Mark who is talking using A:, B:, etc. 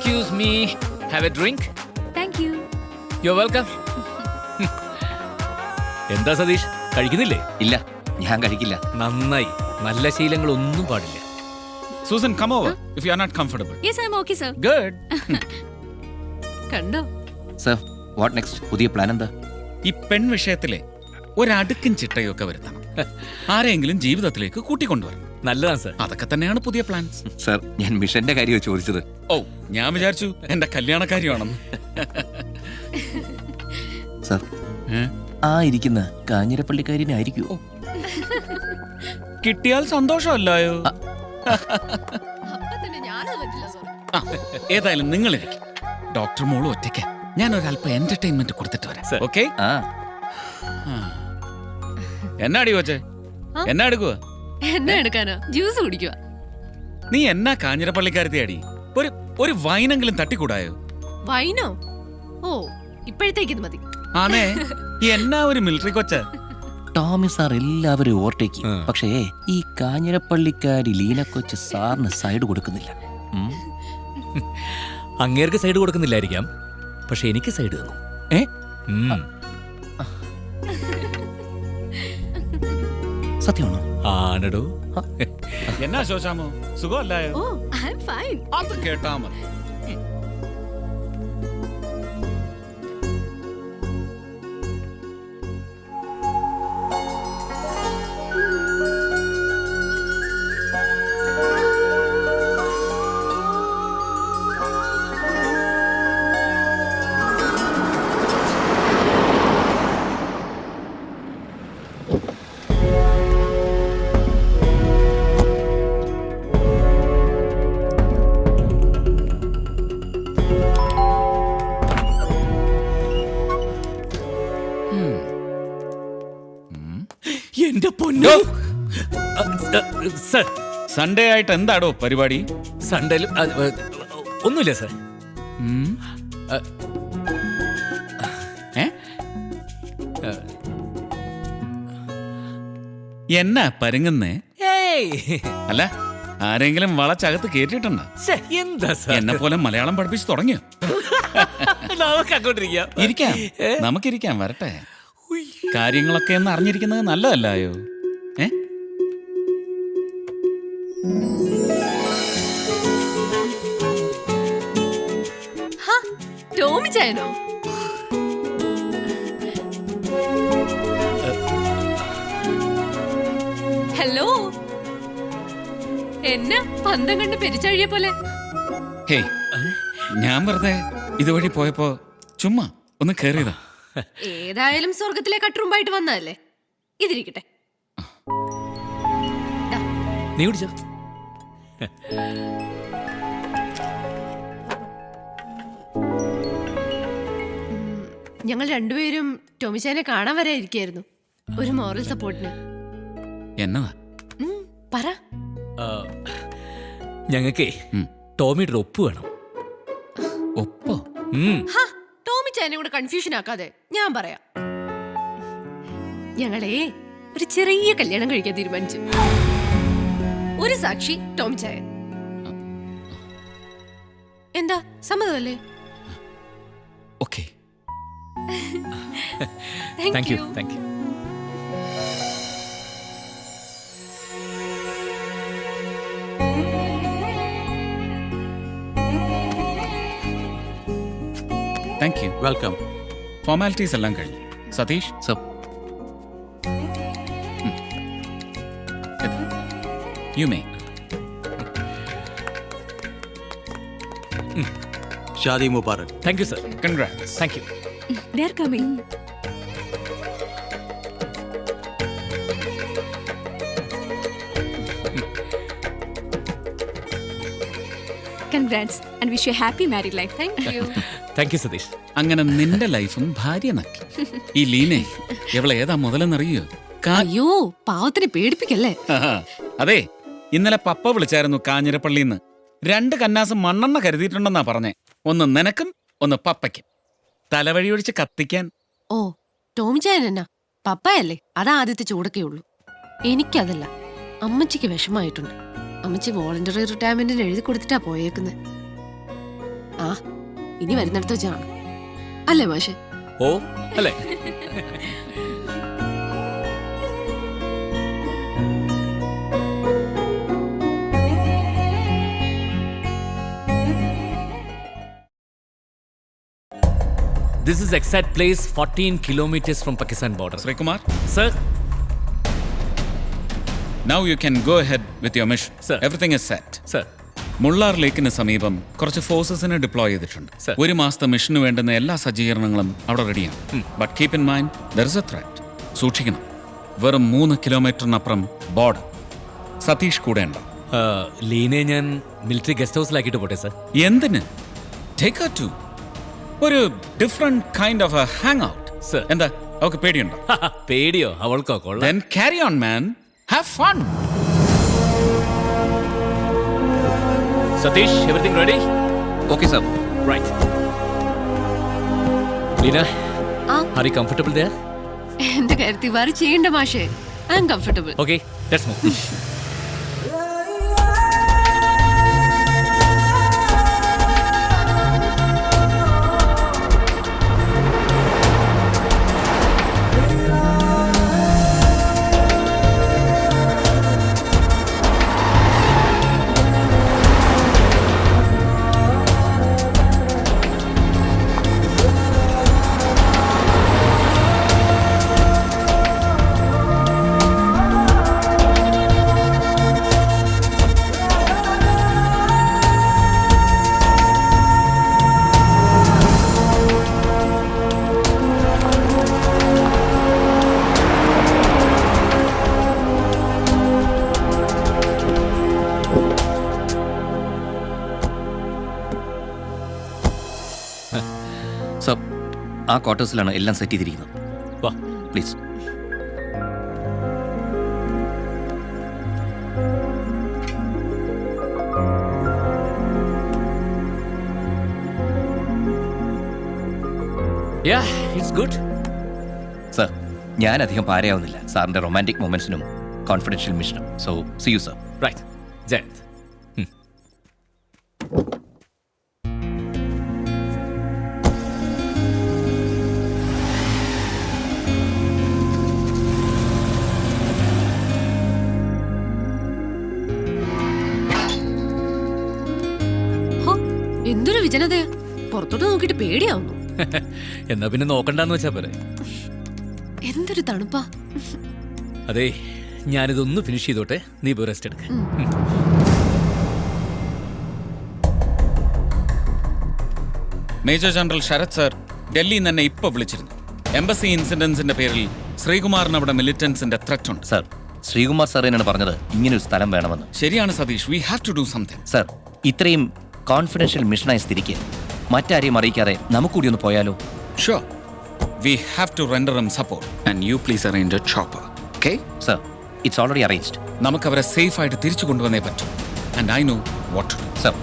A: Excuse me. Have a drink?
B: Thank you.
A: You're welcome. എന്താ സതീഷ്, കഴിക്കുന്നില്ലേ?
C: ഇല്ല, ഞാൻ കഴിക്കില്ല.
A: നന്നായി. നല്ല ശീലങ്ങളൊന്നും പാടില്ല.
D: Susan, come over if you are not comfortable.
B: Yes, I'm okay, sir.
D: Good.
B: കണ്ടോ?
C: Sir, what next? പുതിയ പ്ലാൻ എന്താ?
D: ഈ പെൺ വിഷയത്തിലെ ഒരടുക്കും ചിട്ടയൊക്കെ വരുത്തണം. ആരെങ്കിലും ജീവിതത്തിലേക്ക് കൂട്ടിക്കൊണ്ടുവരണം.
A: നല്ലതാണ് സർ.
D: അതൊക്കെ തന്നെയാണ് പുതിയ പ്ലാൻസ്.
C: സർ, ഞാൻ മിഷന്റെ കാര്യമാണ് ചോദിച്ചത്.
D: ഓ, ഞാൻ വിചാരിച്ചു എന്റെ കല്യാണക്കാരിയാണെന്ന്.
C: സർ, ആ ഇരിക്കുന്ന കാഞ്ഞിരപ്പള്ളിക്കാരിനായിരിക്കുമോ?
D: കിട്ടിയാൽ സന്തോഷമല്ലായോ?
B: അപ്പൊ തന്നെ ഞാനത് പറ്റില്ല, സർ.
D: ഏതായാലും നിങ്ങൾ ഇരിക്കും. ഡോക്ടർ മോള് ഒറ്റയ്ക്ക് ഞാൻ ഒരല്പം എന്റർടൈൻമെന്റ് കൊടുത്തിട്ട് വരാം. ഓക്കെ? എന്നാടി കൊച്ചേ, എന്നാ എടുക്കുക?
B: എന്നെ എടുക്കാനോ? ജ്യൂസ് കുടിക്കുക.
D: നീ എന്നാ കാഞ്ഞിരപ്പള്ളിക്കാരത്തെയാടി? ഒരു വൈനെങ്കിലും തട്ടിക്കൂടായോ?
B: വൈനോ? ഓ, ഇപ്പോഴത്തേക്ക് ഇത് മതി.
D: ആണേ, എന്നാ ഒരു മിലിറ്ററി കൊച്ച.
C: ടോമി സാർ എല്ലാവരും ഓവർടേക്ക്, പക്ഷേ ഈ കാഞ്ഞിരപ്പള്ളിക്കാരി ലീന കൊച്ച് സാറിന് സൈഡ് കൊടുക്കുന്നില്ല.
A: അങ്ങേർക്ക് സൈഡ് കൊടുക്കുന്നില്ലായിരിക്കാം, പക്ഷെ എനിക്ക് സൈഡ് തന്നു.
C: സത്യമാണോ?
A: ആണടോ.
D: എന്നാ ശോശാമോ, സുഖമല്ലായോ?
B: ഓ, ഐ ആം ഫൈൻ.
D: അത് കേട്ടാ മതി.
A: എന്റെ പൊന്നോ സർ.
D: സൺഡേ ആയിട്ട് എന്താടോ പരിപാടി?
A: സൺഡേയിലും ഒന്നുമില്ല സർ.
D: എന്നാ പരുങ്ങുന്നേ?
A: ഏയ്,
D: അല്ല, ആരെങ്കിലും വളച്ചകത്ത് കേട്ടിട്ടുണ്ടോ?
A: ശ്ശെ, എന്താ സർ?
D: എന്നെ പോലെ മലയാളം പഠിപ്പിച്ചു തുടങ്ങിയോ?
A: നമുക്ക് അങ്ങോട്ടിരിക്കാം.
D: ഇരിക്കാം, നമുക്കിരിക്കാം. വരട്ടെ. കാര്യങ്ങളൊക്കെ എന്ന് അറിഞ്ഞിരിക്കുന്നത് നല്ലതല്ലായോ?
B: ടോമി ചായനോ? ഹലോ, എന്നെ പന്തം കണ്ട് പെരിച്ചഴിയെ പോലെ.
D: ഹേയ്, ഞാൻ വെറുതെ ഇതുവഴി പോയപ്പോ ചുമ്മാ ഒന്ന് കേറിയതാ.
B: ഏതായാലും സ്വർഗത്തിലെ കട്ടുറുമ്പായിട്ട് വന്നതല്ലേ, ഇതിരിക്കട്ടെ.
A: നീ കുടിച്ചോ.
B: ഞങ്ങൾ രണ്ടുപേരും ടോമിച്ചാനെ കാണാൻ വരെ ഇരിക്കായിരുന്നു, ഒരു മോറൽ സപ്പോർട്ടിന്.
D: എന്നതാ?
B: പറ.
A: ഞങ്ങൾക്കേ ടോമിയുടെ ഒപ്പ് വേണം.
D: ഒപ്പോ?
B: ടോമിച്ചാനെ കൂടെ കൺഫ്യൂഷൻ ആക്കാതെ ഞാൻ പറയാം. ഞങ്ങളെ ഒരു ചെറിയ കല്യാണം കഴിക്കാൻ തീരുമാനിച്ചു. ഒരു സാക്ഷി ടോമിച്ചായൻ. എന്താ, സമ്മതമല്ലേ?
D: Okay.
A: Thank you, thank you.
D: Thank you. Welcome. Formalities എല്ലാം കഴിഞ്ഞു. Satish,
C: sir,
D: you may.
E: ഷാദി മുബാറക്.
A: Thank you sir.
D: Congrats.
A: Thank you.
B: They are coming.
F: Congrats and wish you a happy married life.
B: Thank you.
A: Thank you Satheesh.
D: അങ്ങനെ നിന്റെ ലൈഫും ഭാര്യ നക്കി. ഈ ലീനെ എവളെ ഏതാ മുതലെന്നറിയോ?
B: അയ്യോ, പാവത്തിനെ പേടിപ്പിക്കല്ലേ.
D: അതെ, ഇന്നലെ പപ്പ വിളിച്ചായിരുന്നു കാഞ്ഞിരപ്പള്ളിന്ന്. 2 കന്നാസ് മണ്ണെണ്ണ കരുതിയിട്ടുണ്ടെന്നാ പറഞ്ഞേ. ഒന്ന് നിനക്കും ഒന്ന് പപ്പയ്ക്കും. തലവഴി ഒഴിച്ച് കത്തിക്കാൻ.
B: ഓ, ടോമിച്ചായൻ എന്നാ പപ്പയല്ലേ, അതാ ആദ്യത്തെ ചൂടൊക്കെ ഉള്ളൂ. എനിക്കതല്ല, അമ്മച്ചിക്ക് വിഷമായിട്ടുണ്ട്. അമ്മച്ചി വോളണ്ടറി റിട്ടയർമെന്റിന് എഴുതി കൊടുത്തിട്ടാ പോയേക്കുന്നത്. ആ ഇനി വരുന്നിടത്ത് വെച്ചാണ് അല്ലേ മാഷെ?
A: ഓ അല്ലേ? This is exact place 14 kilometers from Pakistan border.
D: Sreekumar,
A: Sir,
D: now you can go ahead with your mission.
A: Sir.
D: Everything is set.
A: sir.
D: മുള്ളാർ ലേക്കിന് സമീപം കുറച്ച് ഫോഴ്സസിനെ ഡിപ്ലോയ് ചെയ്തിട്ടുണ്ട്.
A: Sir.
D: ഒരു മാസത്തെ മിഷന് വേണ്ടുന്ന എല്ലാ സജ്ജീകരണങ്ങളും അവിടെ റെഡിയാണ്. But keep in mind there is A threat. സൂക്ഷിക്കണം. വെറും 3 കിലോമീറ്ററിനപ്പുറം ബോർഡർ. സതീഷ് കൂടെ ഉണ്ടോ?
A: ലീനെ ഞാൻ മിലിറ്ററി ഗസ്റ്റ് ഹൗസിലാക്കിയിട്ട് പോട്ടെ സർ.
D: എന്തിന്? ടേക്ക് ഹർ ടു ഒരു different kind of A hang out.
A: Sir.
D: എന്താ അവൾക്ക് പേടിയുണ്ടോ?
A: പേടിയോ? അവൾക്കോ? കൊള്ളാം.
D: Then carry on, man. Have fun.
A: Satish, everything ready?
C: Okay sir.
A: Right. Leena,
B: ആ
A: are you comfortable there?
B: എന്റെ കാര്യത്തിൽ വേറെ ചെയ്യണ്ട മാഷെ. I am comfortable.
A: Okay, let's move.
C: Sir, ആ ക്വാർട്ടേഴ്സിലാണ് എല്ലാം സെറ്റ് ചെയ്തിരിക്കുന്നത്.
A: വാ.
C: Please.
A: Yeah, it's good.
C: Sir, ഞാൻ അധികം പാരയാവുന്നില്ല സാറിന്റെ റൊമാൻറ്റിക് മൊമെന്റ്സിനും കോൺഫിഡൻഷ്യൽ മിഷനും. So C you sir.
A: Right. Jayanth.
B: ഹോ, എന്തൊരു വിജനതയാ. പുറത്തോട്ട് നോക്കിയിട്ട് പേടിയാവുന്നു.
A: എന്നാ പിന്നെ നോക്കണ്ടെന്ന് വെച്ചാ പോരെ.
B: എന്തൊരു തണുപ്പാ.
A: അതെ, ഞാനിതൊന്ന് ഫിനിഷ് ചെയ്തോട്ടെ. നീ പോയി റെസ്റ്റ് എടുക്ക.
D: മേജർ ജനറൽ ശരത് സർ ഡൽഹിയിൽ നിന്ന് തന്നെ ഇപ്പൊ വിളിച്ചിരുന്നു. എംബസി ഇൻസിഡൻസിന്റെ പേരിൽ ശ്രീകുമാറിന് അവിടെ മിലിറ്റൻസിന്റെ ത്രെറ്റ് ഉണ്ട്.
C: സാർ, ശ്രീകുമാർ സാർ എന്നാണ് പറഞ്ഞത് ഇങ്ങനെ ഒരു സ്ഥലം വേണമെന്ന്.
D: ശരിയാണ് Satheesh, we have to do something.
C: Sir, ഇത്രയും കോൺഫിഡൻഷ്യൽ മിഷനായ സ്ഥിതിക്ക് മറ്റാരെയും അറിയിക്കാതെ നമുക്കൂടി ഒന്ന് പോയാലോ?
D: Sure. We have to render him support. And you please arrange a chopper. Okay?
C: Sir, it's already arranged.
D: നമുക്ക് അവരെ സേഫ് ആയിട്ട് തിരിച്ചു കൊണ്ടുവന്നേ പറ്റൂ. And I know what to do.
C: Sir,